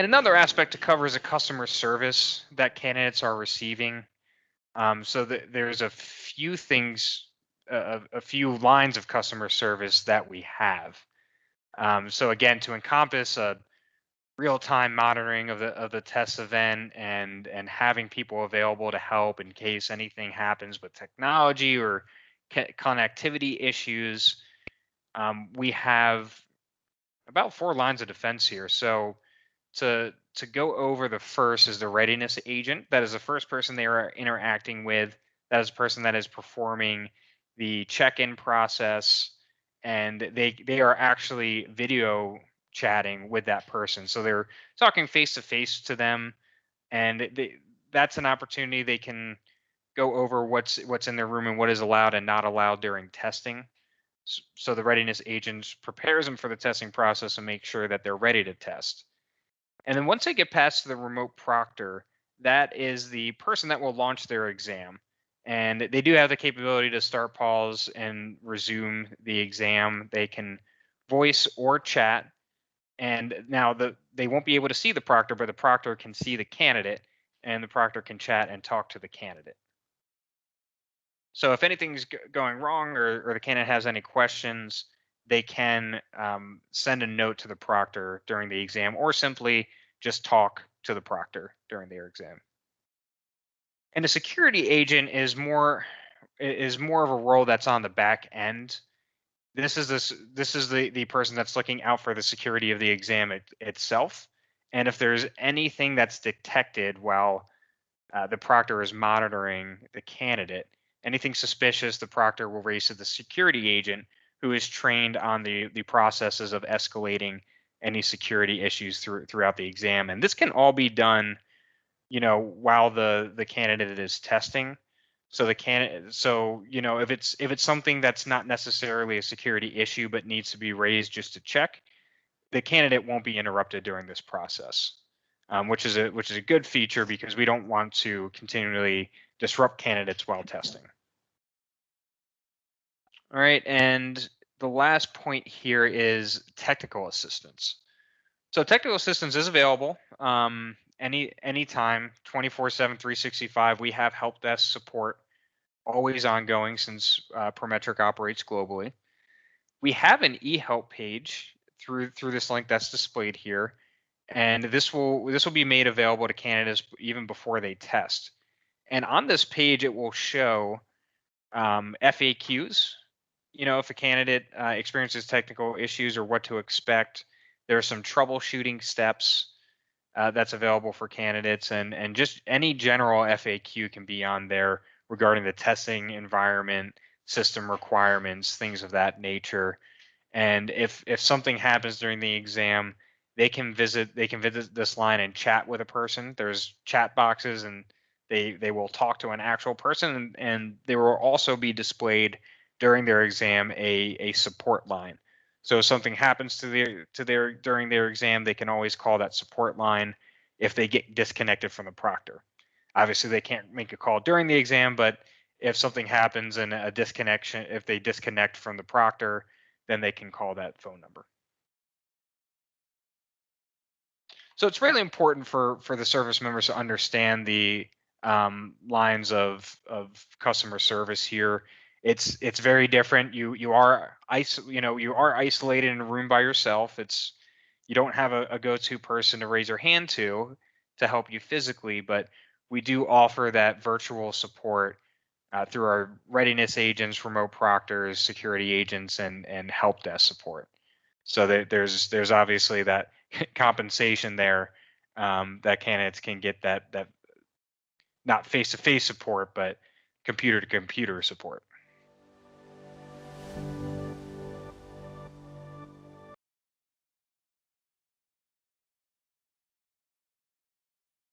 And another aspect to cover is a customer service that candidates are receiving. There's a few things, a few lines of customer service that we have. So again, to encompass a real-time monitoring of the test event and having people available to help in case anything happens with technology or connectivity issues, we have about 4 lines of defense here. So to go over, the first is the readiness agent. That is the first person they are interacting with. That is the person that is performing the check-in process, and they are actually video chatting with that person. So they're talking face to face to them, and that's an opportunity they can go over what's in their room and what is allowed and not allowed during testing. So the readiness agent prepares them for the testing process and makes sure that they're ready to test. And then once they get past the remote proctor, that is the person that will launch their exam. And they do have the capability to start, pause, and resume the exam. They can voice or chat. And now they won't be able to see the proctor, but the proctor can see the candidate, and the proctor can chat and talk to the candidate. So if anything's going wrong, or the candidate has any questions, they can send a note to the proctor during the exam, or simply just talk to the proctor during their exam. And a security agent is more of a role that's on the back end. This is the person that's looking out for the security of the exam itself. And if there's anything that's detected while the proctor is monitoring the candidate, anything suspicious, the proctor will raise to the security agent, who is trained on the processes of escalating any security issues throughout the exam. And this can all be done, while the candidate is testing. So if it's something that's not necessarily a security issue but needs to be raised just to check, the candidate won't be interrupted during this process. Which is a good feature, because we don't want to continually disrupt candidates while testing. All right, and the last point here is technical assistance. So technical assistance is available anytime, 24/7, 365. We have help desk support, always ongoing, since Prometric operates globally. We have an e-help page through this link that's displayed here. And this will be made available to candidates even before they test. And on this page, it will show FAQs. If a candidate experiences technical issues or what to expect. There are some troubleshooting steps that's available for candidates, and just any general FAQ can be on there regarding the testing environment, system requirements, things of that nature. And if something happens during the exam, they can visit this line and chat with a person. There's chat boxes, and they will talk to an actual person, and there will also be displayed during their exam a support line. So if something happens during their exam, they can always call that support line if they get disconnected from the proctor. Obviously, they can't make a call during the exam, but if something happens and if they disconnect from the proctor, then they can call that phone number. So it's really important for the service members to understand the lines of customer service here. It's very different. You are isolated in a room by yourself. You don't have a go-to person to raise your hand to help you physically, but we do offer that virtual support through our readiness agents, remote proctors, security agents, and help desk support. So there's obviously that compensation there, that candidates can get that not face-to-face support, but computer-to-computer support.